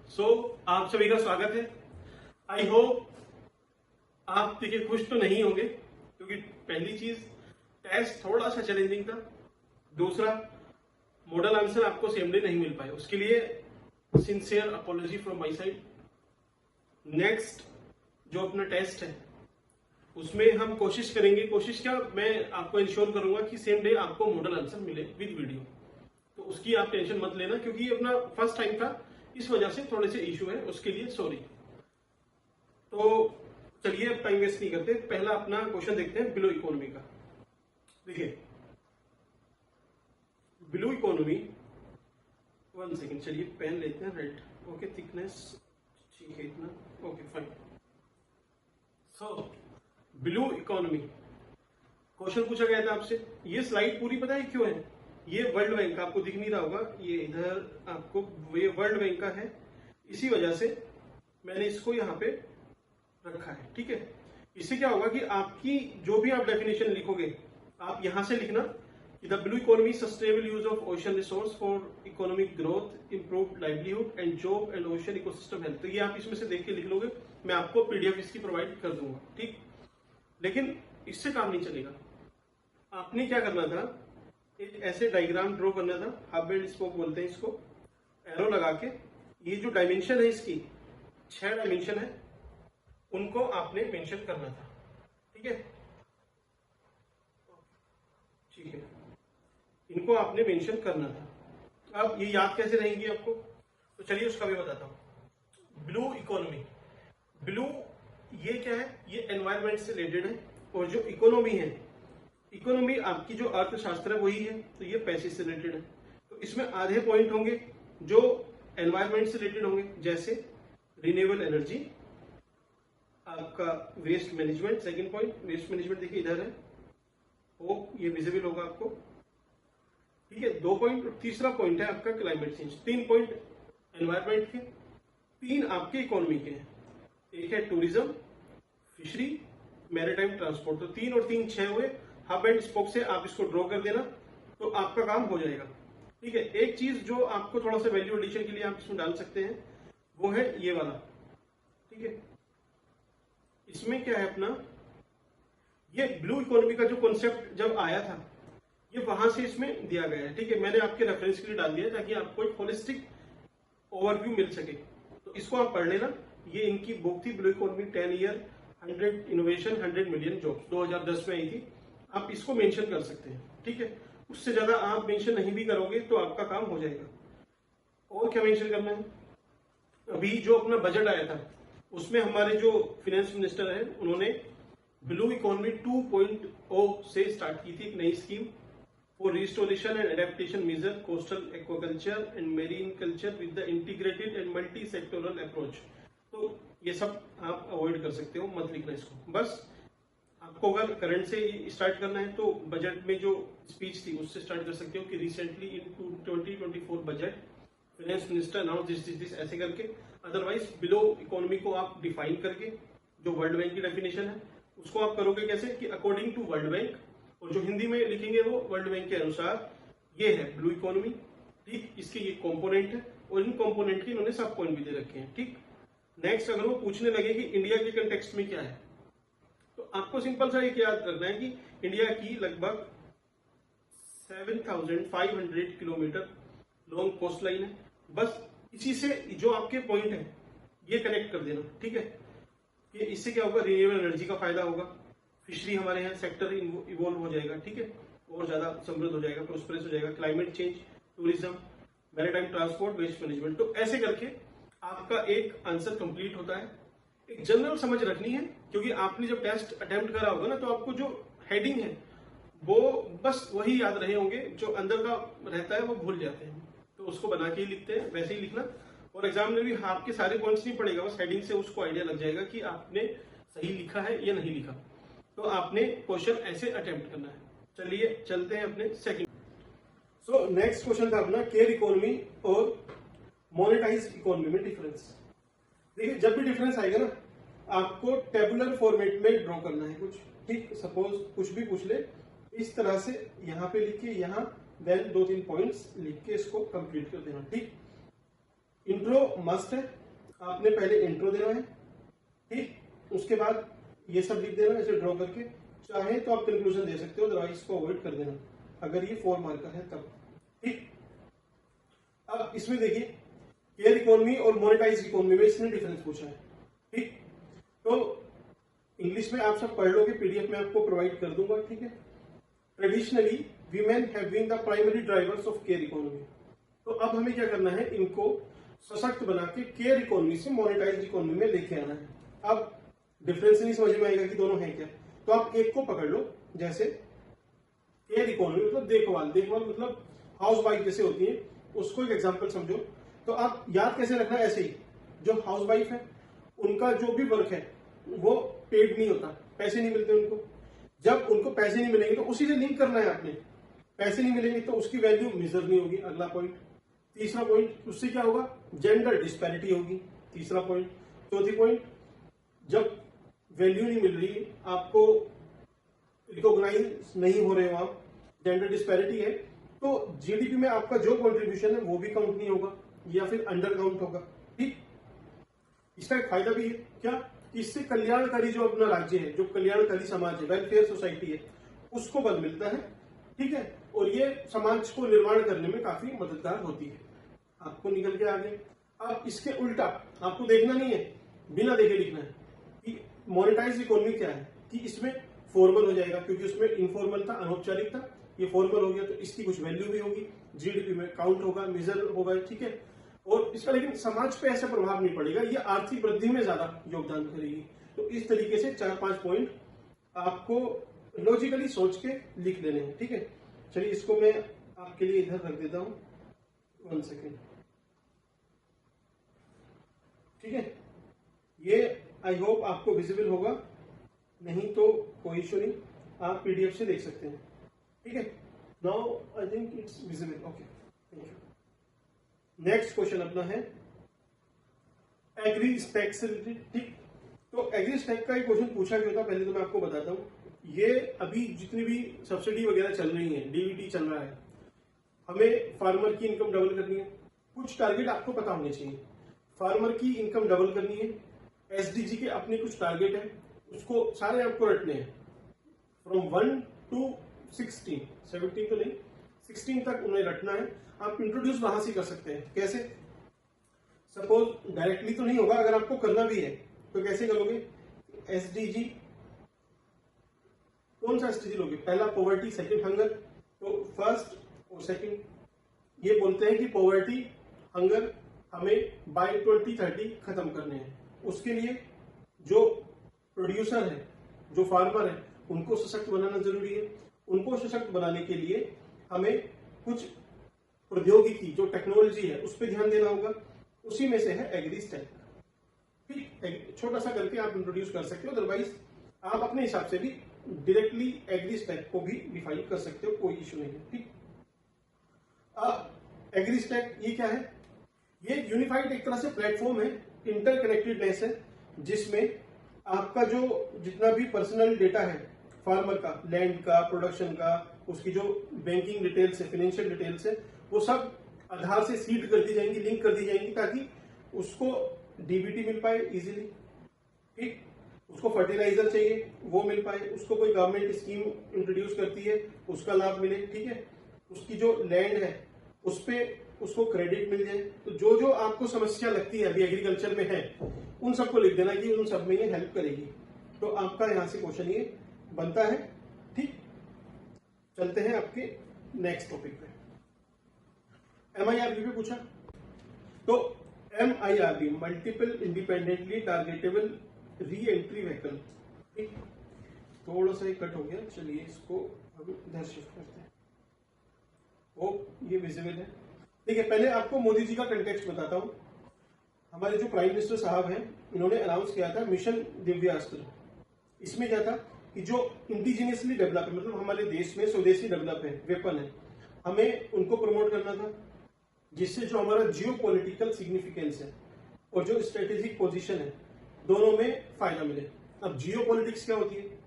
आप सभी का स्वागत है। आई होप आप देखिए खुश तो नहीं होंगे, क्योंकि पहली चीज टेस्ट थोड़ा सा चैलेंजिंग था। दूसरा, मॉडल आंसर आपको सेम डे नहीं मिल पाए, उसके लिए sincere apology from my side. Next जो अपना टेस्ट है उसमें हम कोशिश करेंगे, कोशिश क्या, मैं आपको इंश्योर करूंगा कि सेम डे आपको मॉडल आंसर मिले विद वीडियो। तो उसकी आप टेंशन मत लेना, क्योंकि ये अपना फर्स्ट टाइम था, इस वजह से थोड़े से इश्यू है, उसके लिए सॉरी। तो चलिए अब टाइम वेस्ट नहीं करते, पहला अपना क्वेश्चन देखते हैं बिलो इकोनॉमी का। देखिए बिलो इकोनॉमी, 1 सेकेंड, चलिए पेन लेते हैं रेड। ओके, थिकनेस ठीक है इतना, okay fine. So below economy question पूछा गया था आपसे। ये स्लाइड पूरी पता है क्यों है? ये वर्ल्ड बैंक का, आपको दिख नहीं रहा होगा, ये इधर आपको, ये वर्ल्ड बैंक का है, इसी वजह से मैंने इसको यहाँ पे रखा है। ठीक है, इससे क्या होगा कि आपकी जो भी आप डेफिनेशन लिखोगे, आप यहां से लिखना कि the blue economy sustainable use of ocean resource for economic growth, improve livelihood and job and ocean ecosystem health. तो ये आप इसमें से देख के लिख लोगे, मैं आपको पीडीएफ इसकी प्रोवाइड कर दूंगा। ठीक, लेकिन इससे काम नहीं चलेगा। आपने क्या करना था, एक ऐसे डायग्राम ड्रॉ करना था, हब एंड स्पोक बोलते हैं इसको, एरो लगा के। ये जो डायमेंशन है इसकी 6 डायमेंशन है, उनको आपने मेंशन करना था। ठीक है, ठीक है, इनको आपने मेंशन करना था। अब ये याद कैसे रहेंगी आपको, तो चलिए उसका भी बताता हूं। ब्लू इकोनॉमी, ब्लू ये क्या है, ये एनवायरमेंट से रिलेटेड है, और जो इकोनॉमी है, इकोनॉमी आपकी जो अर्थशास्त्र है वही है, तो ये पैसे से रिलेटेड है। तो इसमें आधे पॉइंट होंगे जो एनवायरमेंट से रिलेटेड होंगे, जैसे रिन्यूएबल एनर्जी, आपका waste management. Second point waste management, देखिए इधर है, वो ये विजिबल होगा आपको। ठीक है, 2 पॉइंट। तीसरा पॉइंट है आपका क्लाइमेट चेंज। 3 पॉइंट एनवायरमेंट के, 3 आपके इकोनॉमी के हैं। एक है टूरिज्म, फिशरी, मैरीटाइम ट्रांसपोर्ट। तो 3 और 3 6 हुए। हब एंड स्पोक से आप इसको ड्रॉ कर देना, तो आपका काम हो जाएगा। ठीक है, एक चीज जो आपको थोड़ा सा वैल्यू एडिशन के लिए आप इसमें डाल सकते हैं, वो है ये वाला। ठीक है, इसमें क्या है अपना, ये ब्लू इकोनॉमी का जो कॉन्सेप्ट जब आया था, ये वहां से इसमें दिया गया है। ठीक है, मैंने आपके रेफरेंस के लिए डाल दिया ताकि आपको एक होलिस्टिक ओवरव्यू मिल सके। तो इसको आप पढ़ लेना। ये इनकी बुक थी, blue economy 10 year 100 innovation 100 million jobs, 2010 में आई थी। आप इसको मेंशन कर सकते हैं। ठीक है, उससे ज्यादा आप मेंशन नहीं भी करोगे तो आपका काम हो जाएगा। और क्या मेंशन करना है, अभी जो अपना बजट आया था उसमें हमारे जो फाइनेंस मिनिस्टर है, उन्होंने ब्लू इकोनॉमी 2.0 से स्टार्ट की थी एक नई scheme for restoration and adaptation major coastal aquaculture and marine culture with the integrated and multi sectoral approach. तो ये सब आप अवॉइड कर सकते हो, मत लिखना इसको। बस आपको अगर करंट से स्टार्ट करना है तो बजट में जो स्पीच थी उससे स्टार्ट कर सकते हो कि recently in 2024 budget finance minister announce this ऐसे करके। अदरवाइज बिलो इकोनॉमी को आप डिफाइन करके, जो वर्ल्ड बैंक की डेफिनेशन है उसको आप करोगे कैसे, कि अकॉर्डिंग टू वर्ल्ड बैंक, और जो हिंदी में लिखेंगे वो वर्ल्ड बैंक के अनुसार ये है ब्लू इकोनॉमी। ठीक, इसके ये कंपोनेंट है, और इन कंपोनेंट के इन्होंने सब पॉइंट भी दे रखे हैं। ठीक, नेक्स्ट अगर वो पूछने लगे कि इंडिया के कंटेक्स्ट में क्या है, तो आपको सिंपल सा एक याद रखना है कि इंडिया की लगभग 7,500 किलोमीटर लॉन्ग कोस्ट लाइन है। बस इसी से जो आपके पॉइंट है ये कनेक्ट कर देना। ठीक है, कि इससे क्या होगा, रिन्यूएबल एनर्जी का फायदा होगा, फिशरी हमारे यहाँ सेक्टर इवॉल्व हो जाएगा। ठीक है, और ज्यादा समृद्ध हो जाएगा, प्रोस्पेरस हो जाएगा। Climate change, tourism, maritime transport, waste management. तो ऐसे करके आपका एक आंसर कंप्लीट होता है। एक जनरल समझ रखनी है, क्योंकि आपने जब टेस्ट अटेम्प्ट करा होगा ना, तो आपको जो हेडिंग है वो बस वही याद रहे होंगे, जो अंदर का रहता है वो भूल जाते हैं। तो उसको बना के ही लिखते हैं, वैसे ही लिखना। और एग्जाम में भी आपके सारे पॉइंट्स नहीं पड़ेगा, बस हेडिंग से उसको आइडिया लग जाएगा कि आपने सही लिखा है या नहीं लिखा। तो आपने क्वेश्चन ऐसे अटेम्प्ट करना है। चलिए चलते हैं अपने सेकंड। सो नेक्स्ट क्वेश्चन था अपना केयर इकोनॉमी और मोनेटाइज इकोनॉमी में डिफरेंस। देखिए, जब भी डिफरेंस आएगा ना, आपको टेबुलर फॉर्मेट में ड्रॉ करना है कुछ। ठीक, सपोज कुछ भी पूछ ले, इस तरह से यहाँ पे लिख के, यहाँ देन 2-3 पॉइंट्स लिख के इसको कंप्लीट कर देना। ठीक, इंट्रो मस्ट है, आपने पहले इंट्रो देना है, ठीक, उसके बाद ये सब लिख देना ऐसे ड्रॉ करके, चाहे तो आप कंक्लूजन दे सकते हो, अदरवाइज इसको अवॉइड कर देना अगर ये 4 मार्कर है तब, ठीक। अब इसमें देखिए केयर इकोनॉमी और मोनेटाइज इकोनॉमी में इसने डिफरेंस पूछा है, ठीक। तो इंग्लिश में आप सब पढ़ लोगे, पीडीएफ में आपको प्रोवाइड कर दूंगा, ठीक है। Traditionally women have been the primary drivers of care economy. तो अब हमें क्या करना है, इनको सशक्त बना के केयर इकोनॉमी से मोनेटाइज इकोनॉमी में लेके आना है। अब डिफरेंस नहीं समझ में आएगा कि दोनों हैं क्या, तो आप एक को पकड़ लो, जैसे केयर इकोनॉमी मतलब देखभाल, देखभाल मतलब हाउस वाइफ जैसे होती है, उसको एक एग्जांपल समझो। तो आप याद कैसे रखना, ऐसे ही जो हाउस वाइफ है उनका जो भी वर्क है वो पेड नहीं होता, पैसे नहीं मिलते उनको। जब उनको पैसे नहीं मिलेंगे तो उसी से लिंक करना है आपने, पैसे नहीं मिलेंगे तो उसकी वैल्यू मेजर नहीं होगी, अगला पॉइंट। तीसरा पॉइंट, उससे क्या होगा, जेंडर डिस्पैरिटी होगी, तीसरा पॉइंट। चौथी पॉइंट, जब वैल्यू नहीं मिल रही, आपको रिकॉग्नाइज नहीं हो रहे हो आप, जेंडर डिस्पैरिटी है, तो जीडीपी में आपका जो कंट्रीब्यूशन है वो भी काउंट नहीं होगा या फिर अंडर काउंट होगा, ठीक। इसका एक फायदा भी है क्या, इससे कल्याणकारी जो अपना राज्य है, जो कल्याणकारी समाज है, वेलफेयर सोसाइटी है, उसको बल मिलता है, ठीक है। और ये समाज को निर्माण करने में काफी मददगार होती है। आपको निकल के आगे, अब इसके उल्टा आपको देखना नहीं है, बिना देखे लिखना है कि मोनेटाइज इकोनॉमी क्या है, कि इसमें फॉर्मल हो जाएगा क्योंकि उसमें इनफॉर्मल था, अनौपचारिक था, ये फॉर्मल हो गया तो इसकी कुछ वैल्यू भी होगी, जीडीपी में काउंट होगा, मेजर होगा, ठीक है। और इसका लेकिन समाज पे ऐसा प्रभाव नहीं पड़ेगा, ये आर्थिक वृद्धि में ज्यादा योगदान करेगी। तो इस तरीके से 4-5 पॉइंट आपको लॉजिकली सोच के लिख लेने हैं, ठीक है। चलिए इसको मैं आपके लिए इधर रख देता हूं, 1 सेकेंड, ठीक है। ये आई होप आपको विजिबल होगा, नहीं तो कोई इश्यू नहीं, आप पीडीएफ से देख सकते हैं, ठीक है। Now I think it's visible, okay, thank you. Next question अपना है एग्री स्टैक से रिलेटेड, ठीक। तो एग्री स्टैक का एक क्वेश्चन पूछा गया था, पहले तो मैं आपको बताता हूं। ये अभी जितनी भी सब्सिडी वगैरह चल रही है, डीबीटी चल रहा है, हमें फार्मर की इनकम डबल करनी है, कुछ टारगेट आपको पता होने चाहिए। फार्मर की इनकम डबल करनी है, एसडीजी के अपने कुछ टारगेट है, उसको सारे आपको रटने हैं, फ्रॉम 1 to 16, 17 तो नहीं, 16 तक उन्हें रटना है। आप इंट्रोड्यूस वहां से कर सकते हैं, कैसे, सपोज डायरेक्टली तो नहीं होगा, अगर आपको करना भी है तो कैसे करोगे, एसडीजी, कौन सा एसडीजी लोगे, पहला पॉवर्टी, सेकंड हंगर, तो फर्स्ट और सेकंड ये बोलते हैं कि पॉवर्टी हंगर हमें बाय 2030 खत्म करने हैं। उसके लिए जो प्रोड्यूसर है, जो फार्मर है, उनको सशक्त बनाना जरूरी है। उनको सशक्त बनाने के लिए हमें कुछ प्रौद्योगिकी, जो टेक्नोलॉजी है, उस पर ध्यान देना होगा, उसी में से है एग्री स्टैक, ठीक। छोटा सा करके आप इंट्रोड्यूस कर सकते हो, अदरवाइज आप अपने हिसाब से भी डायरेक्टली एग्री स्टैक को भी डिफाइन कर सकते हो, कोई इश्यू नहीं है, ठीक। एग्री स्टैक ये क्या है, ये यूनिफाइड एक तरह से प्लेटफॉर्म है, इंटरकनेक्टेडनेस है, जिसमें आपका जो जितना भी पर्सनल डेटा है फार्मर का, लैंड का, प्रोडक्शन का, उसकी जो बैंकिंग डिटेल्स है, फाइनेंशियल डिटेल्स है, वो सब आधार से सीड कर दी जाएंगी, लिंक कर दी जाएंगी, ताकि उसको डीबीटी मिल पाए इजीली, ठीक। उसको फर्टिलाइजर चाहिए वो मिल पाए, उसको कोई गवर्नमेंट स्कीम इंट्रोड्यूस करती है उसका लाभ मिले, ठीक है। उसकी जो लैंड है उस पे उसको क्रेडिट मिल जाए। तो जो जो आपको समस्या लगती है अभी एग्रीकल्चर में है, उन सबको लिख देना कि उन सब में ये हेल्प करेगी। तो आपका यहां से क्वेश्चन ये बनता है, ठीक। चलते हैं आपके नेक्स्ट टॉपिक पे, एमआईआरबी पे पूछा। तो MIRV, multiple independently targetable reentry vehicle, ठीक। थोड़ा सा कट हो गया, चलिए इसको हम इधर शिफ्ट करते हैं। ओ ये विजिबल है, ठीक है। पहले आपको मोदी जी का कंटेक्स्ट बताता हूं। हमारे जो प्राइम मिनिस्टर साहब हैं, इन्होंने अनाउंस किया था मिशन दिव्यास्त्र। इसमें क्या था कि जो इंडिजिनियसली डेवलप है, मतलब हमारे देश में स्वदेशी डेवलप है, वेपन है, हमें उनको प्रमोट करना था, जिससे जो हमारा जियो पॉलिटिकल सिग्निफिकेंस है और जो स्ट्रेटेजिक पोजीशन है, दोनों में फायदा मिले। अब जियो पॉलिटिक्स क्या होती है,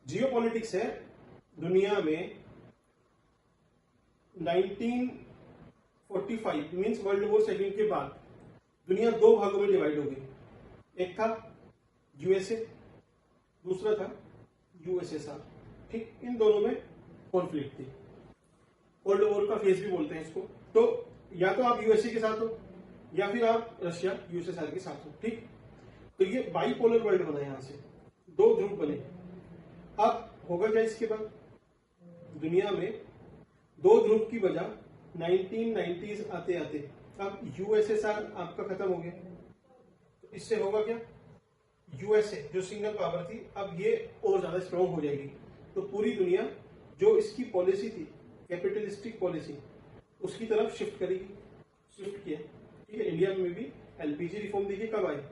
जियो पॉलिटिक्स है दुनिया में 1945 मीन्स वर्ल्ड वॉर सेकेंड के बाद दुनिया दो भागों में डिवाइड हो गई। एक था यूएसए, दूसरा था यूएसएसआर। ठीक, इन दोनों में कॉन्फ्लिक्ट थी। कोल्ड वॉर का फेज भी बोलते हैं इसको। तो या तो आप यूएसए के साथ हो या फिर आप रशिया यूएसएसआर के साथ हो। ठीक, तो ये बाइपोलर वर्ल्ड बना, यहां से दो ध्रुव बने। अब होगा क्या इसके बाद? दुनिया में दो ध्रुव की वजह 1990s आते आते अब यूएसएसआर आपका खत्म हो गया। तो इससे होगा क्या? यूएसए जो सिंगल पावर थी, अब ये और ज्यादा स्ट्रांग हो जाएगी। तो पूरी दुनिया जो इसकी पॉलिसी थी, कैपिटलिस्टिक पॉलिसी, उसकी तरफ शिफ्ट करेगी। शिफ्ट किया। ठीक है, इंडिया में भी एलपीजी रिफॉर्म देखिए कब आए,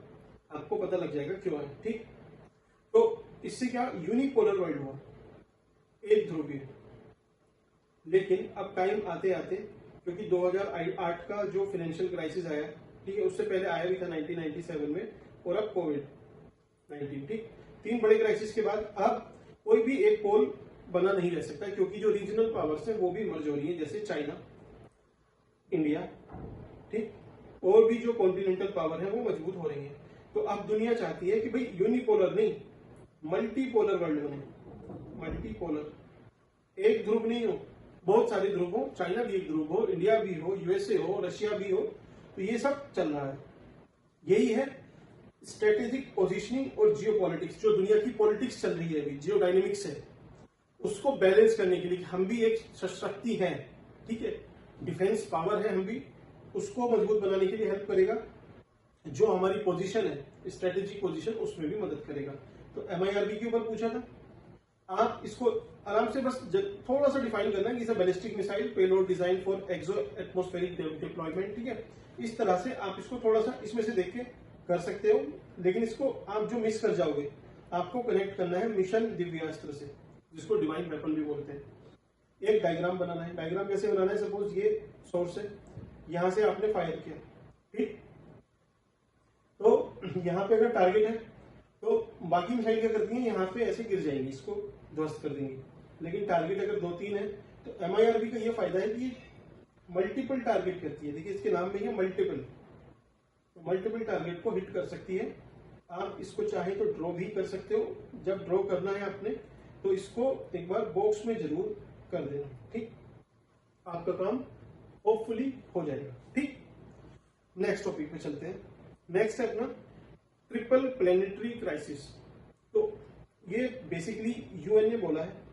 आपको पता लग जाएगा क्यों आए। ठीक, तो इससे क्या यूनिपोलर वर्ल्ड हुआ, एक ध्रुवीय। लेकिन अब टाइम आते आते, क्योंकि 2008 का जो फाइनेंशियल क्राइसिस आया, ठीक है, उससे पहले आया भी था 1997 में, और अब कोविड-19। ठीक, तीन बड़े क्राइसिस के बाद अब कोई भी एक पोल बना नहीं रह सकता, क्योंकि जो रीजनल पावर्स हैं वो भी मर्ज हो रही है, जैसे चाइना, इंडिया, ठीक, और भी जो कॉन्टिनेंटल पावर है वो मजबूत हो रही है। तो अब दुनिया चाहती है कि भाई यूनिपोलर नहीं, मल्टीपोलर वर्ल्ड बने। मल्टीपोलर, एक ध्रुव नहीं हो, बहुत सारे ध्रुव हो, चाइना भी एक ध्रुव हो, इंडिया भी हो, यूएसए हो, रशिया भी हो। तो ये सब चल रहा है। यही है स्ट्रेटेजिक पोजिशनिंग और जियो पॉलिटिक्स, जो दुनिया की पॉलिटिक्स चल रही है अभी, जियो डायनेमिक्स है, उसको बैलेंस करने के लिए। हम भी एक शक्ति है, ठीक है, डिफेंस पावर है, हम भी उसको मजबूत बनाने के लिए हेल्प करेगा। जो हमारी पोजीशन है, स्ट्रेटेजिक पोजीशन, उसमें भी मदद करेगा। तो MIRV के ऊपर पूछा था, आप इसको आराम से बस थोड़ा सा डिफाइन करना है कि ballistic missile payload design for exoatmospheric deployment. ठीक है, इस तरह से आप इसको थोड़ा सा इसमें से देख के कर सकते हो। लेकिन इसको आप जो मिस कर जाओगे, आपको कनेक्ट करना है मिशन दिव्यास्त्र से, जिसको डिवाइन वेपन भी बोलते हैं। एक डायग्राम बनाना है। डायग्राम कैसे बनाना है? सपोज ये सोर्स है, यहां से आपने फायर किया, ठीक, तो यहां पे अगर टारगेट है तो बाकी मिसाइल क्या करती है, यहां पे ऐसे गिर जाएंगी, इसको ध्वस्त कर देंगी। लेकिन टारगेट अगर 2-3 है तो MIRV का ये फायदा है कि मल्टीपल टारगेट करती है। देखिए इसके नाम में है मल्टीपल, तो मल्टीपल टारगेट को हिट कर सकती है। आप इसको चाहे तो ड्रॉ भी कर सकते हो। जब ड्रॉ करना है आपने तो इसको एक बार बॉक्स में जरूर कर देना, ठीक, आपका काम होपफुली हो जाएगा। ठीक, नेक्स्ट टॉपिक पे चलते हैं। नेक्स्ट है अपना ट्रिपल प्लेनेटरी क्राइसिस। तो ये बेसिकली यूएन ने बोला है,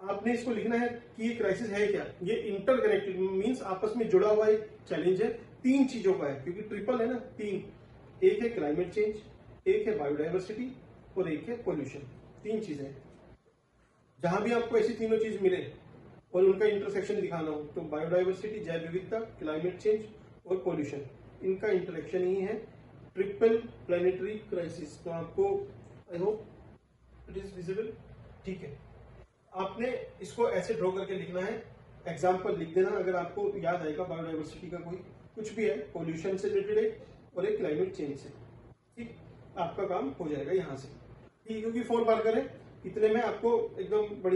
आपने इसको लिखना है कि ये क्राइसिस है क्या। ये इंटरकनेक्टेड मींस आपस में जुड़ा हुआ एक चैलेंज है, तीन चीजों का है, क्योंकि ट्रिपल है ना, तीन, एक है क्लाइमेट चेंज, एक है बायोडाइवर्सिटी और एक है पोल्यूशन। तीन चीजें, जहां भी आपको ऐसी तीनों चीज मिले और उनका इंटरसेक्शन दिखाना हो, तो बायोडाइवर्सिटी, जैव विविधता, क्लाइमेट चेंज और पोल्यूशन, इनका इंटरेक्शन ही है ट्रिपल प्लेनेटरी क्राइसिस। तो आपको I hope it is visible, ठीक है। आपने इसको ऐसे ड्रॉ करके लिखना है, एग्जाम्पल लिख देना अगर आपको याद आएगा। बायोडाइवर्सिटी का कोई कुछ भी है, पोल्यूशन से रिलेटेड है और एक क्लाइमेट चेंज से, ठीक, आपका काम हो जाएगा यहां से। ठीक, क्योंकि 4 मार्कर है, इतने में आपको एकदम बढ़िया